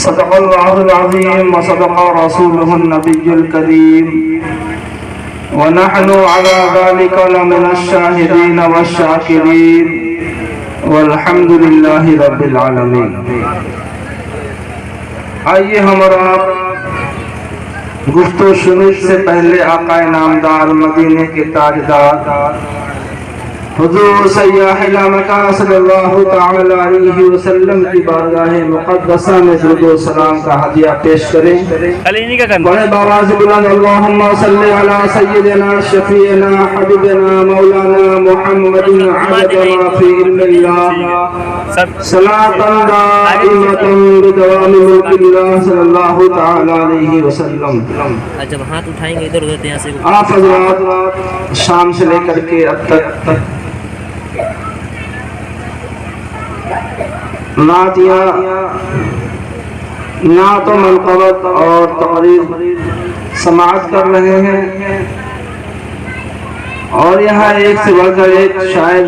صدق الله العظيم وصدق رسوله النبي الكريم ونحن على ذلك لمن الشاهدين والشاكرين والحمد لله رب العالمين۔ آئیے ہمارا گفت و شنود سے پہلے آقا نامدار مدینے کے تاجدار حضور سیاحنا مکہ صلی اللہ تعالی علیہ وسلم کی بارگاہ مقدسہ میں درود و سلام کا ہدیہ پیش کریں۔ بڑے باواز بلند اللہم صلی علی سیدنا شفیعنا حبیبنا مولانا محمد عدد ما فی علم اللہ صلاة دائمة بدوام ملک اللہ صلی اللہ تعالی علیہ وسلم۔ جب ہاتھ اٹھائیں گے ادھر ادھر یہاں سے آپ حضرات شام سے لے کر کے اب تک نعت و منقبت اور تقریر سماعت کر رہے ہیں، اور یہاں ایک سے بڑھ کر ایک شاعر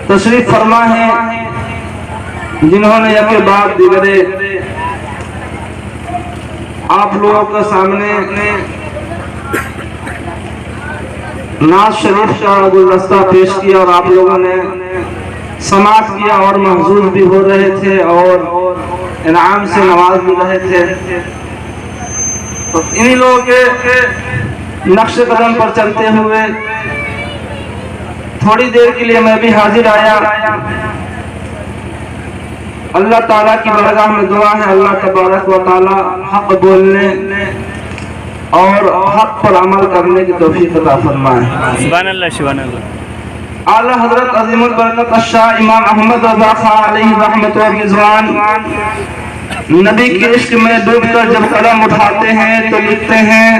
تشریف فرما ہے جنہوں نے یک بعد دیگرے آپ لوگوں کے سامنے نعت شریف کا گلدستہ پیش کیا اور آپ لوگوں نے سماعت کیا اور محظوظ بھی ہو رہے تھے اور انعام سے نواز بھی رہے تھے۔ تو انہی لوگوں کے نقش قدم پر چلتے ہوئے تھوڑی دیر کے لیے میں بھی حاضر آیا۔ اللہ تعالیٰ کی بارگاہ میں دعا ہے اللہ تبارک و تعالیٰ حق بولنے اور حق پر عمل کرنے کی توفیق عطا فرمائے۔ سبحان اللہ سبحان اللہ۔ اعلی حضرت عظیم البرکت الشاہ امام احمد رضا خان علیہ رحمت و رضوان نبی کے عشق میں ڈوب کر جب قلم اٹھاتے ہیں تو لکھتے ہیں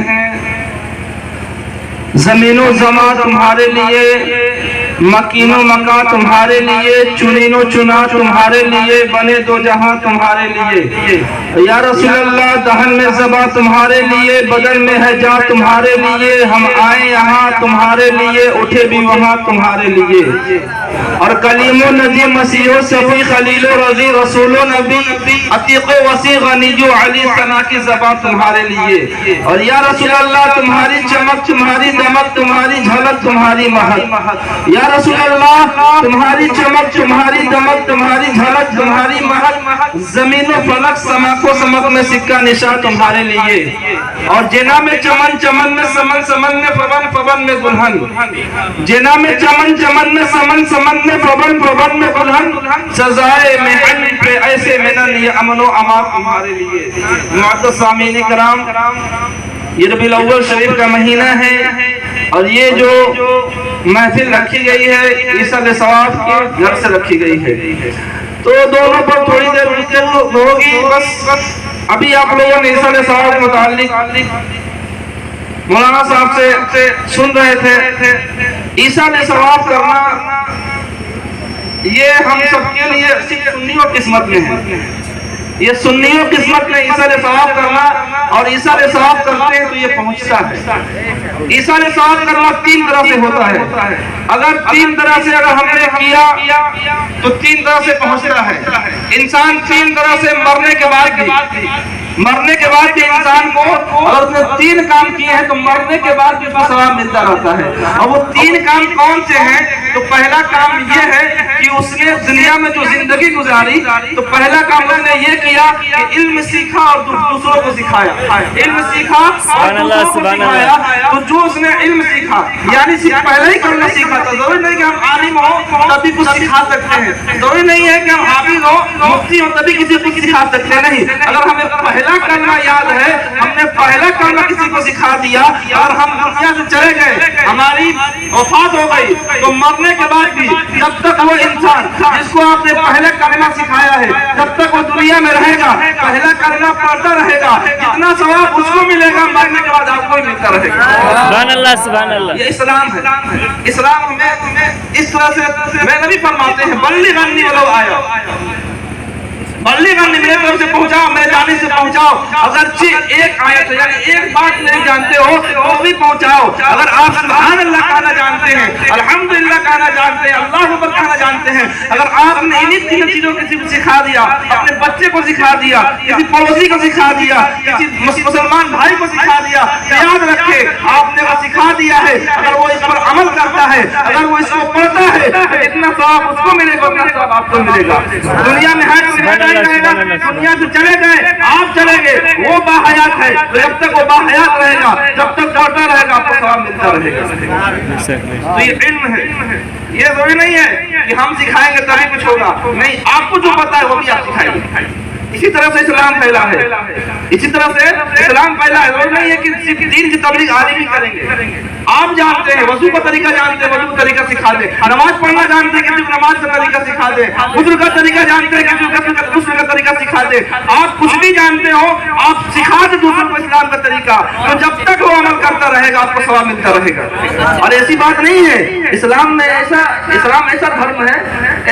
زمین و زمان تمہارے لیے، مکین و مکان تمہارے لیے، چنین و چنا تمہارے لیے، بنے دو جہاں تمہارے لیے۔ یا رسول اللہ دہن میں زباں تمہارے لیے، بدن میں ہے جان تمہارے لیے، ہم آئے یہاں تمہارے لیے، اٹھے بھی وہاں تمہارے لیے۔ اور کلیم و نبی مسیح و صفی خلیل و رضی رسول و نبی عتیق و وسیع غنی جو علی ثنا کی زبان تمہارے لیے۔ اور یا رسول اللہ تمہاری چمک تمہاری دمک تمہاری جھلک تمہاری مہک، یا رسول اللہ تمہاری چمک تمہاری دمک تمہاری جھلک تمہاری مہک، زمین و فلک سماک و سمک میں سکہ نشان تمہارے لیے۔ اور جنا میں چمن چمن میں سمن سمن میں فبن فبن میں دلہن، جنا میں چمن چمن میں سمن سمن میں فبن فبن میں دلہن، سزائے محن پہ ایسے منن یہ امن و امان تمہارے لیے۔ معزز سامعین کرام، یہ ربیع الاول شریف کا مہینہ ہے اور یہ جو محفل رکھی گئی ہے عیسیٰ علیہ السلام کے گھر سے رکھی گئی ہے، تو دونوں پر تھوڑی دیر ہوگی۔ بس ابھی آپ لوگوں نے عیسیٰ علیہ السلام کے متعلق مولانا صاحب سے سن رہے تھے۔ عیسیٰ علیہ السلام کرنا یہ ہم سب کے لیے صرف سنیوں قسمت میں ہے، یہ سنیوں قسمت میں عیسیٰ علیہ السلام کرنا، اور عیسیٰ علیہ السلام کرتے ہیں تو یہ پہنچتا ہے۔ عیسیٰ علیہ السلام کرنا تین طرح سے ہوتا ہے، اگر تین طرح سے اگر ہم نے کیا تو تین طرح سے پہنچتا ہے۔ انسان تین طرح سے مرنے کے بعد بھی انسان کو اگر اس نے تین کام کیے ہیں تو مرنے کے بعد بھی اس کو ثواب ملتا رہتا ہے۔ اور وہ تین کام کون سے ہیں؟ تو پہلا کام یہ ہے کہ اس نے دنیا میں جو زندگی گزاری تو پہلا کام اس نے یہ کیا کہ علم سیکھا اور دوسروں کو سکھایا، علم سیکھا اور دوسروں کو سکھایا۔ تو جو اس نے علم سیکھا یعنی پہلے ہی کرنا سیکھا تھا، ضروری نہیں کہ ہم عالم ہو تبھی کچھ سکھا سکتے ہیں، ضروری نہیں ہے کہ ہم حافظ ہو مفتی ہو تبھی کسی کو سکھا سکتے ہیں، نہیں۔ اگر ہمیں پہلا کلمہ یاد ہے، ہم نے پہلا کلمہ کسی کو سکھا دیا اور ہم دنیا سے چلے گئے، ہماری وفات ہو گئی، تو مرنے کے بعد بھی جب تک وہ انسان جس کو آپ نے پہلا کلمہ سکھایا ہے جب تک وہ دنیا میں رہے گا پہلا کلمہ پڑھتا رہے گا، جتنا ثواب اس کو ملے گا مرنے کے بعد آپ کو ملتا رہے گا۔ سبحان اللہ سبحان اللہ۔ یہ اسلام ہے۔ اسلام ہمیں اس طرح سے میں نبی فرماتے ہیں بلغ عنی ولو آیا، बल्लिगन्नी मेरे तरफ से पहुंचाओ, मेरे जाने से पहुंचाओ। अगर एक आयत है यानी एक बात नहीं जानते हो तो भी पहुंचाओ। अगर आप सुभान अल्लाह कहना जानते हैं, अल्हम्दुलिल्लाह कहना जानते हैं, अल्लाह अकबर कहना जानते हैं, अगर आपने इन्हीं तीन चीजों किसी को सिखा दिया, अपने बच्चे को सिखा दिया, किसी पड़ोसी को सिखा दिया, किसी मुसलमान भाई को सिखा दिया, तो याद रखे आपने वो सिखा दिया है। अगर वो इस पर अमल करता है, अगर वो इसको पढ़ता है तो इतना सवाब उसको मिलेगा, उतना सवाब आपको मिलेगा। दुनिया में है रहेगा, दुनिया से चले गए, आप चले गए, वो बाहयात है। तो जब तक वो बाहयात रहेगा, जब तक डरता रहेगा, आपको सवाब मिलता रहेगा। तो ये इल्म है, ये जरूरी नहीं है कि हम सिखाएंगे तभी कुछ होगा, नहीं, आपको जो पता है वो भी आप सिखाएंगे। इसी तरह से इस्लाम फैला है, इसी तरह से इस्लाम फैला है। जरूरी नहीं है कि सिर्फ दीन की तबलीग आलिम ही करेंगे। आप जानते हैं, वजू का तरीका जानते हैं, वजू का तरीका सिखा दे। नमाज पढ़ना जानते हैं, किसी को नमाज का तरीका सिखा दे। गुस्ल का तरीका जानते हैं, किसी को गुस्ल का तरीका सिखा दे। आप कुछ भी जानते हो, आप सिखा दे दूसरों को इस्लाम का तरीका, तो जब तक वो अमल करता रहेगा आपको सवाब मिलता रहेगा। और ऐसी बात नहीं है, इस्लाम में इस्लाम ऐसा धर्म है,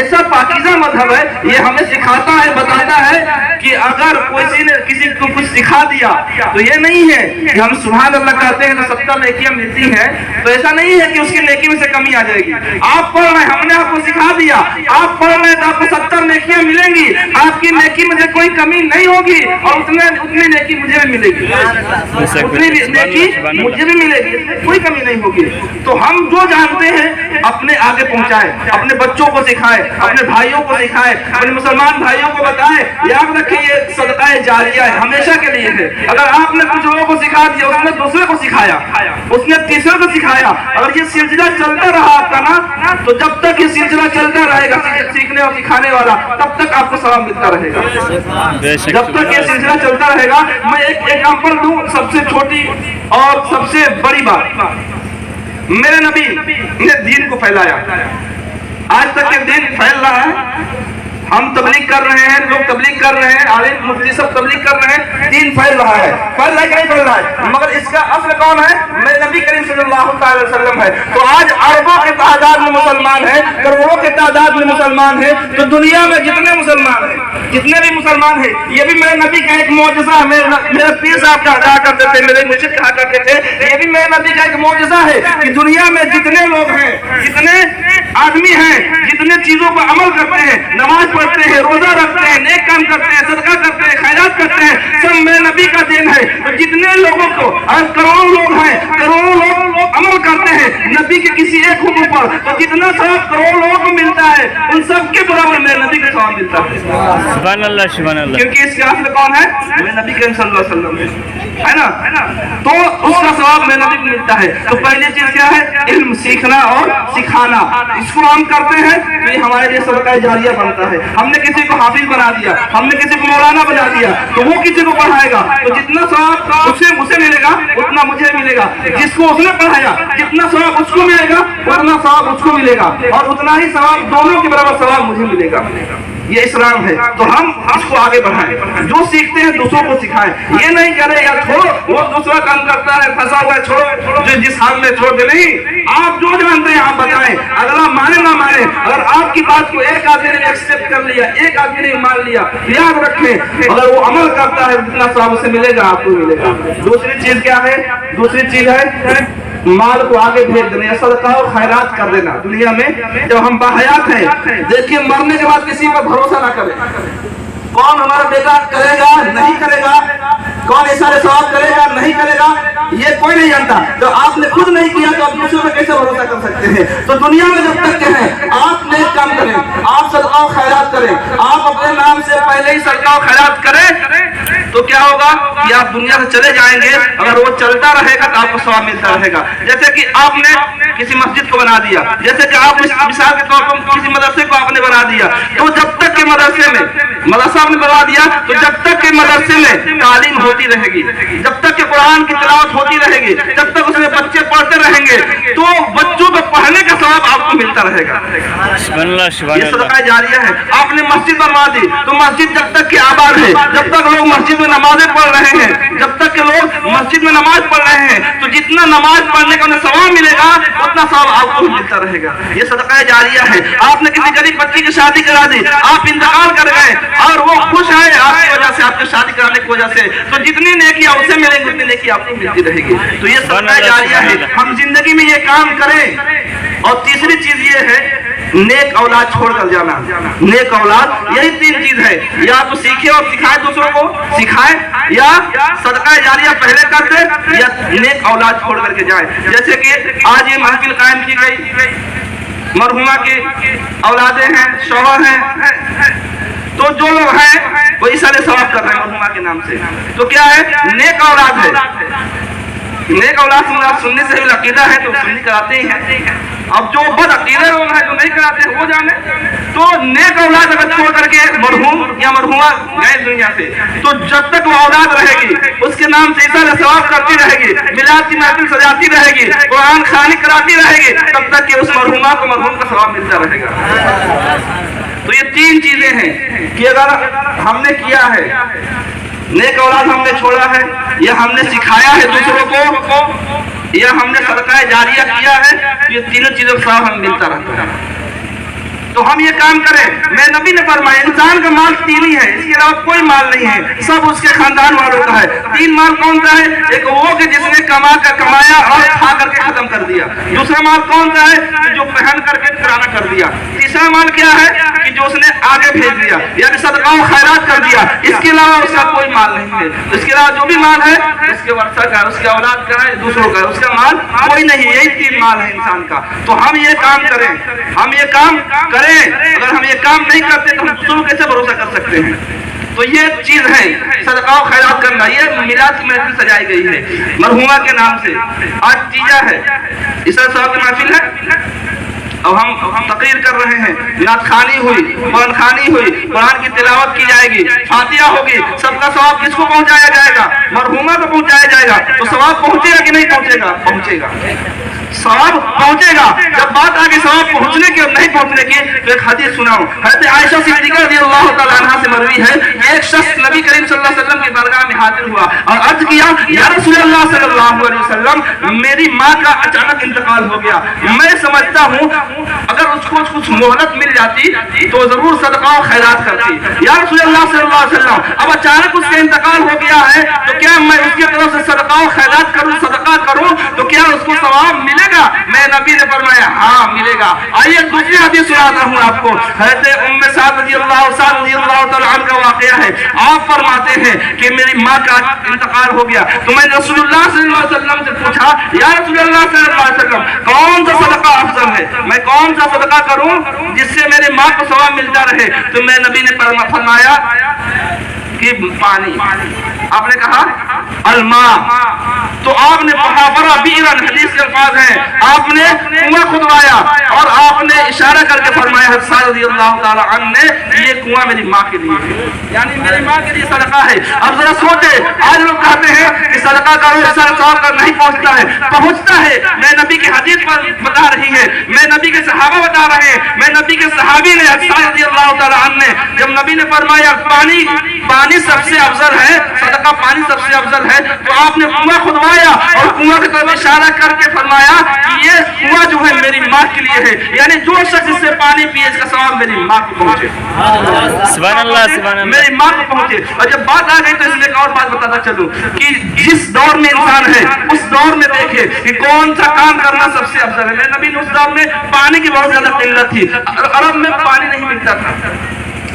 ऐसा पाकीज़ा मजहब है, ये हमें सिखाता है, बताता है कि अगर किसी ने किसी को कुछ सिखा दिया तो ये नहीं है कि हम सुभान अल्लाह कहते हैं तो 70 नेकियां मिलती हैं, तो ऐसा नहीं है कि उसकी नेकी में से कमी आ जाएगी। आप पढ़ रहे हैं, हमने आपको सिखा दिया, आप पढ़ रहे हैं तो आपको 70 नेकियां मिलेंगी, आपकी नेकी में से कोई कमी नहीं होगी और उतनी नेकी मुझे भी मिलेगी, उतनी नेकी मुझे भी मिलेगी, कोई कमी नहीं होगी। तो हम जो जानते हैं अपने आगे पहुंचाए, अपने बच्चों को सिखाए, अपने भाइयों को सिखाए, अपने मुसलमान भाइयों को बताए। याद रखिए ये सदका जारिया है, हमेशा के लिए है। अगर आपने कुछ लोगों को सिखा दिया, उसने दूसरे को सिखाया, उसने तीसरे को सिखाया, अगर ये सिलसिला चलता रहा आपका ना, तो जब तक ये सिलसिला चलता रहेगा सीखने और सिखाने वाला, तब तक आपको सवाब मिलता रहेगा। जब तक ये सिलसिला चलता रहेगा। मैं एक एग्जांपल दूं, सबसे छोटी और सबसे बड़ी बात, मेरे नबी ने दीन को फैलाया, आज तक ये दीन फैल रहा है। हम तबलीग कर रहे हैं, लोग तबलीग कर रहे हैं, आलिम मुफ्ती सब तबलीग कर रहे हैं, दीन फैल रहा है, फैल रहा है कि नहीं फैल रहा है? मगर इसका असल कौन है? मेरे नबी करीम सल्लल्लाहु अलैहि वसल्लम है। तो आज अरबों के तादाद में मुसलमान है, करोड़ों के तादाद में मुसलमान है। तो दुनिया में जितने मुसलमान हैं, जितने भी मुसलमान हैं, ये भी मेरे नबी का एक मौजज़ा है। मेरे पीर साहब कहा करते थे, मेरे मुर्शिद कहा करते थे, ये भी मेरे नबी का एक मौजज़ा है कि दुनिया में जितने लोग हैं, जितने आदमी हैं, जितने चीजों पर अमल करते हैं, नमाज पढ़ते हैं, रोजा रखते हैं, नेक काम करते हैं, सदका करते हैं, खैरात करते हैं, सब मेरे नबी का देन है। तो जितने लोगों को, करोड़ों लोग हैं, करोड़ों लोग अमल करते हैं नबी के किसी एक हुक्म पर, तो जितना सवाब करोड़ों लोगों को मिलता है, उन सबके बराबर मेरे नबी का सवाब मिलता है। सुभान अल्लाह, सुभान अल्लाह। क्योंकि इसके असल कौन है? मेरे नबी करीम सल्लल्लाहु अलैहि वसल्लम है ना। तो उसका सवाब मेरे नबी को मिलता है। तो पहली चीज क्या है? इल्म सीखना और सिखाना। इसको हम करते हैं तो ये हमारे लिए सदका जारिया बनता है। हमने किसी को हाफिज बना दिया, हमने किसी को मौलाना बना दिया, तो वो किसी को पढ़ाएगा, तो जितना सवाब उसे मिलेगा उतना मुझे मिलेगा। जिसको उसने पढ़ाया, जितना सवाब उसको मिलेगा उतना सवाब उसको मिलेगा, और उतना ही सवाब दोनों के बराबर सवाब मुझे मिलेगा। ये इस्लाम है। तो हम इसको आगे बढ़ाएं, जो सीखते हैं दूसरों को सिखाएं। ये नहीं करें यार छोड़ो, वो दूसरा काम करता है, फंसा हुआ है, छोड़ो, जो जिस हाल में छोड़ दे। नहीं, आप जो जानते हैं आप बताएं, अगला माने ना माने। अगर आपकी बात को एक आदमी ने एक्सेप्ट कर लिया, एक आदमी ने मान लिया, याद रखें अगर वो अमल करता है जितना सवाब उसे मिलेगा आपको मिलेगा। दूसरी चीज क्या है? दूसरी चीज है माल को आगे भेज देना, सदका और खैरात कर देना। दुनिया में जब हम बाहयात हैं, देखिए मरने के बाद किसी पर भरोसा ना करें। कौन हमारा बेटा करेगा नहीं करेगा, कौन ऐसा सवाब करेगा नहीं करेगा, ये कोई नहीं जानता। तो आपने खुद नहीं किया तो आप दूसरों पर कैसे भरोसा कर सकते हैं? तो दुनिया में जब तक हैं आप नेक काम करें, आप सदका और खैरात करें, आप अपने नाम से पहले ही सदका और खैरात करें, तो क्या होगा कि आप दुनिया से चले जाएंगे। अगर वो चलता रहेगा तो आपको सवाब मिलता रहेगा। जैसे कि आपने किसी मस्जिद को बना दिया, जैसे कि आप मिसाल के तौर पर किसी मदरसे को आपने बना दिया, तो जब तक के मदरसे में मदरसा आपने बना दिया, तो जब तक के मदरसे में तालीम होती रहेगी, जब तक के कुरान की तिलावत होती रहेगी, जब तक उसमें बच्चे पढ़ते रहेंगे, तो बच्चों को पढ़ने का सवाब आपको मिलता रहेगा। ये सदका जारिया है। आपने मस्जिद बनवा दी, तो मस्जिद जब तक की आबाद है, जब तक लोग मस्जिद में नमाजें पढ़ रहे हैं, जब तक के लोग मस्जिद में नमाज पढ़ रहे हैं, तो जितना नमाज पढ़ने का उन्हें सवाब मिलेगा उतना सवाब आपको मिलता रहेगा। ये सदका जारिया है। आपने किसी गरीब बच्ची की शादी करा दी, आप इंतकाल कर गए और वो खुश کرنے کی وجہ سے، تو جتنی نیکیاں اسے ملیں گی اتنی نیکی آپ کو ملتی رہے گی. تو یہ صدقہ جاریہ ہے. ہم زندگی میں یہ کام کریں. اور تیسری چیز یہ ہے نیک اولاد چھوڑ کر جانا. نیک اولاد یہی تین چیز ہے، یا تو سیکھے اور سکھائے دوسروں کو، سکھائے، یا صدقہ جاریہ پہلے کر دے، یا نیک اولاد چھوڑ کر کے جائے. جیسے کہ آج یہ محفل قائم کی گئی، مرحومہ کی اولادیں ہیں، شوہر ہیں، تو جو لوگ ہیں وہ ایصال ثواب کر رہے ہیں مرحومہ کے نام سے. تو کیا ہے؟ نیک اولاد ہے. نیک اولاد سننے سے بھی عقیدہ ہے تو سنی کراتے ہی ہیں. اب جو بد عقیدے لوگ ہیں جو نہیں کراتے وہ جانے. تو نیک اولاد اگر چھوڑ کر کے مرحوم یا مرحومہ گئے دنیا سے، تو جب تک وہ اولاد رہے گی اس کے نام سے ایصال ثواب کرتی رہے گی، میلاد کی محفل سجاتی رہے گی، قرآن خوانی کراتی رہے گی، تب تک کہ اس مرحومہ کو مرحوم کا ثواب ملتا رہے گا. تو یہ تین چیزیں ہیں کہ اگر ہم نے کیا ہے، نیک اولاد ہم نے چھوڑا ہے، یا ہم نے سکھایا ہے دوسروں کو، یا ہم نے صدقہ جاریہ کیا ہے، یہ تینوں چیزوں کا ثواب ہم ملتا رہتا ہے. تو ہم یہ کام کریں. میں نبی نے فرمایا انسان کا مال تین ہی ہے، اس کے علاوہ کوئی مال نہیں ہے، سب اس کے خاندان والوں کا ہے. تین مال کون سا ہے؟ ایک وہ کہ جس نے کمایا اور کھا کر کے ختم کر دیا. دوسرا مال کون سا ہے؟ جو پہن کر کے پرانا کر دیا. تیسرا مال کیا ہے؟ کہ جو اس نے آگے بھیج دیا، یعنی صدقہ و خیرات کر دیا. اس کے علاوہ اس کا کوئی مال نہیں ہے. اس کے علاوہ جو بھی مال ہے اس کے ورثہ کا ہے، اس کے اولاد کا ہے، دوسروں کا ہے، اس کا مال کوئی نہیں. یہی تین مال ہے انسان کا. تو ہم یہ کام کریں، ہم یہ کام کریں. اگر ہم یہ کام نہیں کرتے تو ہم دوسروں کیسے بھروسہ کر سکتے ہیں؟ تو یہ چیز ہے صدقہ و خیرات کرنا. یہ میلاد کی محفل سجائی گئی ہے مرحومہ کے نام سے. آج تیجا ہے، ایصال ثواب کی محفل ہے، اب ہم تقریر کر رہے ہیں، نعت خوانی ہوئی، قرآن خوانی ہوئی، قرآن کی تلاوت کی جائے گی، فاتحہ ہوگی. سب کا ثواب کس کو پہنچایا جائے گا؟ مرحومہ کو پہنچایا جائے گا. تو ثواب پہنچے گا کہ نہیں پہنچے گا؟ پہنچے گا. ثواب پہنچے گا. جب بات آگے ثواب پہنچنے کی اور نہیں پہنچنے کی، تو ایک حدیث سناؤں. حضرت عائشہ صدیقہ رضی اللہ تعالیٰ عنہ سے مروی ہے کہ ایک شخص نبی کریم صلی اللہ علیہ وسلم کی بارگاہ میں حاضر ہوا اور عرض کیا، یا رسول اللہ صلی اللہ علیہ وسلم، میری ماں کا اچانک انتقال ہو گیا. میں سمجھتا ہوں اگر اس کو کچھ مہلت مل جاتی تو ضرور صدقہ و خیرات کرتی. یا رسول اللہ صلی اللہ علیہ وسلم، اب اچانک اس کا انتقال ہو گیا ہے تو کیا میں اس کی طرف سے صدقہ و خیرات کروں، صدقہ کروں تو کیا اس کو ثواب ملے گا؟ میں نبی نے فرمایا ہاں ملے گا. آئیے دوسری حدیث سناتا ہوں آپ کو. حضرت ام سعد رضی اللہ تعالیٰ عنہ کا واقعہ ہے. آپ فرماتے ہیں کہ میری ماں کا انتقال ہو گیا تو میں نے رسول اللہ صلی اللہ علیہ وسلم سے پوچھا، یا رسول اللہ صلی اللہ علیہ وسلم، کون سا صدقہ افضل ہے؟ میں کون سا صدقہ کروں جس سے میرے ماں کو ثواب ملتا رہے؟ تو میں نبی نے فرمایا کہ پانی. آپ نے کہا الماء. تو آپ نے محاورہ بیرن، حدیث کے الفاظ ہیں، آپ نے کنواں کھدوایا اور آپ نے اشارہ کر کے فرمایا حضرت رضی اللہ تعالیٰ عنہ نے، یہ کنواں میری ماں کے لیے ہے، یعنی میری ماں کے لیے صدقہ ہے. اب ذرا سوچے، آج لوگ کہتے ہیں کہ صدقہ کرو، ایسا ثواب کا نہیں پہنچتا ہے. پہنچتا ہے. میں نبی کی حدیث پر بتا رہی ہے، میں نبی کے صحابہ بتا رہے ہیں، میں نبی کے صحابی نے حضرت رضی اللہ تعالیٰ عنہ نے جب نبی نے فرمایا پانی سب سے افضل ہے، صدقہ پانی سب سے افضل ہے، تو آپ نے کنواں کھدوایا اور کنواں کی طرف اشارہ کر کے فرمایا کہ یہ کنواں جو ہے میری ماں کے لیے ہے، یعنی جو شخص اس سے پانی پیے اس کا ثواب میری ماں کو پہنچے. سبحان اللہ، سبحان اللہ. میری ماں کو پہنچے. اور جب بات آ گئی تو اس لیے ایک اور بات بتاتا چلوں کہ جس دور میں انسان ہے اس دور میں دیکھے کہ کون سا کام کرنا سب سے افضل ہے. میرے نبی نے اس دور میں پانی کی بہت زیادہ قلت تھی. عرب میں پانی نہیں ملتا تھا،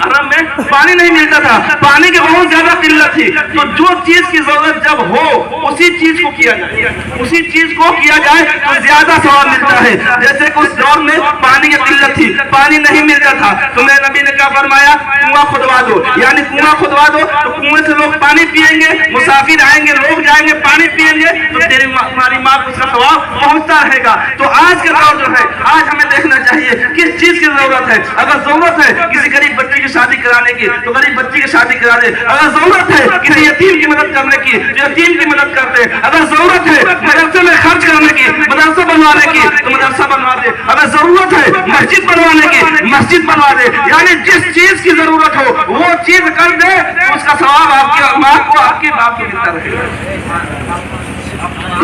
عرب میں پانی نہیں ملتا تھا، پانی کی بہت زیادہ قلت تھی. تو جو چیز کی ضرورت جب ہو اسی چیز کو کیا جائے، اسی چیز کو کیا جائے تو زیادہ ثواب ملتا ہے. جیسے کہ اس دور میں پانی کی قلت تھی، پانی نہیں ملتا تھا، تو میرے نبی نے کیا فرمایا؟ کنواں کھدوا دو. یعنی کنواں کھدوا دو تو کنویں سے لوگ پانی پیئیں گے، مسافر آئیں گے، لوگ جائیں گے، پانی پیئیں گے تو تمہاری ماں کو اس کا ثواب پہنچتا رہے گا. تو آج کا دور جو ہے، آج ہمیں دیکھنا چاہیے کس چیز کی ضرورت ہے. اگر ضرورت ہے کسی غریب بچے شادی کرانے کی تو غریب بچی کی شادی کرا دے. اگر ضرورت ہے کسی یتیم کی مدد کرنے کی تو یتیم کی مدد کرتے. اگر ضرورت ہے مدرسے میں خرچ کرنے کی، مدرسہ بنوانے کی تو مدرسہ بنوا دے. اگر ضرورت ہے مسجد بنوانے کی، مسجد بنوا دے. یعنی جس چیز کی ضرورت ہو وہ چیز کر دے تو اس کا ثواب آپ کی ماں کو، آپ کی باپ کو ملتا رہے گا.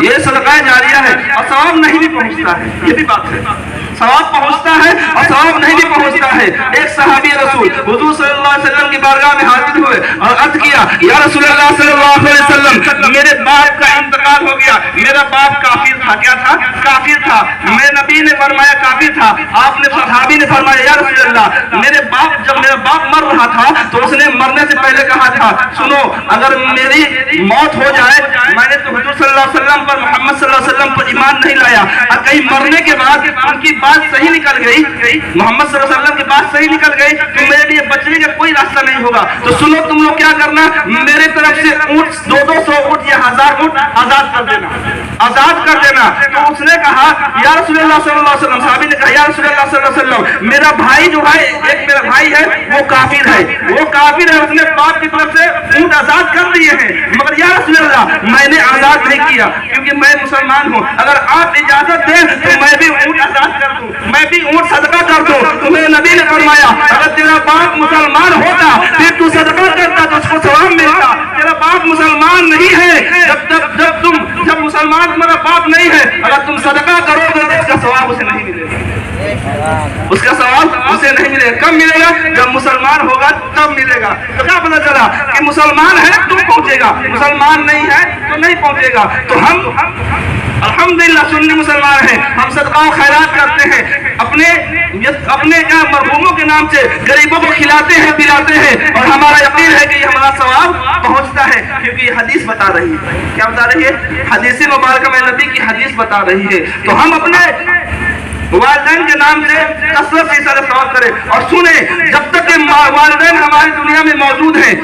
یہ صدقہ جاریہ ہے اور ثواب نہیں بھی پہنچتا ہے، یہ بھی بات ہے. सवाब पहुंचता है और सवाब नहीं भी पहुंचता है। एक सहाबी रसूल हुजूर सल्लल्लाहु अलैहि वसल्लम की बारगाह में हाजिर हुए और अर्ज किया, या रसूलल्लाह सल्लल्लाहु अलैहि वसल्लम, मेरे बाप का इंतकाल हो गया। मेरा बाप काफिर था। क्या था? काफिर था। मेरे नबी ने फरमाया काफिर था। आपने सहाबी ने फरमाया, या रसूलल्लाह, मेरे बाप, जब मेरा बाप मर रहा था तो उसने मरने से पहले कहा था, सुनो, अगर मेरी मौत हो जाए, मैंने तो हुजूर सल्लल्लाहु अलैहि वसल्लम पर, मोहम्मद सल्लल्लाहु अलैहि वसल्लम पर ईमान नहीं लाया, और कहीं मरने के बाद उनकी बात सही निकल गई, मोहम्मद सल्लल्लाहु अलैहि वसल्लम की बात सही निकल गई, तो मेरे लिए बचने का कोई रास्ता नहीं होगा। तो सुनो, तुम लोग क्या करना, मेरे तरफ से ऊंट 200 ऊंट या 1000 ऊंट आजाद कर देना, आजाद कर देना। तो उसने कहा, या रसूलल्लाह सल्लल्लाहु अलैहि वसल्लम, साहबी ने कहा, या रसूलल्लाह सल्लल्लाहु अलैहि वसल्लम, मेरा भाई जो है, एक मेरा भाई है, वो काफिर है, वो काफिर है, उसने बाप की तरफ से ऊंट आजाद कर दिए हैं, मगर या रसूलल्लाह, मैंने आजाद नहीं किया क्योंकि मैं मुसलमान हूँ। अगर आप इजाजत दें तो मैं भी ऊंट आजाद कर दूं, मैं भी ऊंट सदका कर दूं। तो मेरे नबी ने फरमाया, अगर तेरा बाप मुसलमान होता फिर तू सदका करता तो उसको सवाब मिलता। तेरा बाप मुसलमान नहीं है, जब मुसलमान तुम्हारा बाप नहीं है, अगर तुम सदका करोगे तो उसका सवाब उसे नहीं मिलेगा, उसका सवाब उसे नहीं मिलेगा। कब मिलेगा? जब मुसलमान होगा तब मिलेगा। तो क्या पता चला कि मुसलमान है तो पहुंचेगा, मुसलमान नहीं है तो नहीं पहुंचेगा। तो हम अल्हम्दुलिल्लाह सुन्नी मुसलमान हैं, हम सदका और खैरात करते हैं, अपने क्या मरहूमों के नाम से गरीबों को खिलाते हैं, पिलाते हैं, और हमारा यकीन है कि हमारा सवाब पहुंचता है, क्योंकि हदीस बता रही है। क्या बता रही है? हदीस मुबारक में नबी की हदीस बता रही है। तो हम अपने वालिदैन के नाम से कसरत से सारे सवाब करें। और सुने, जब तक के वालिदैन हमारी दुनिया में मौजूद हैं,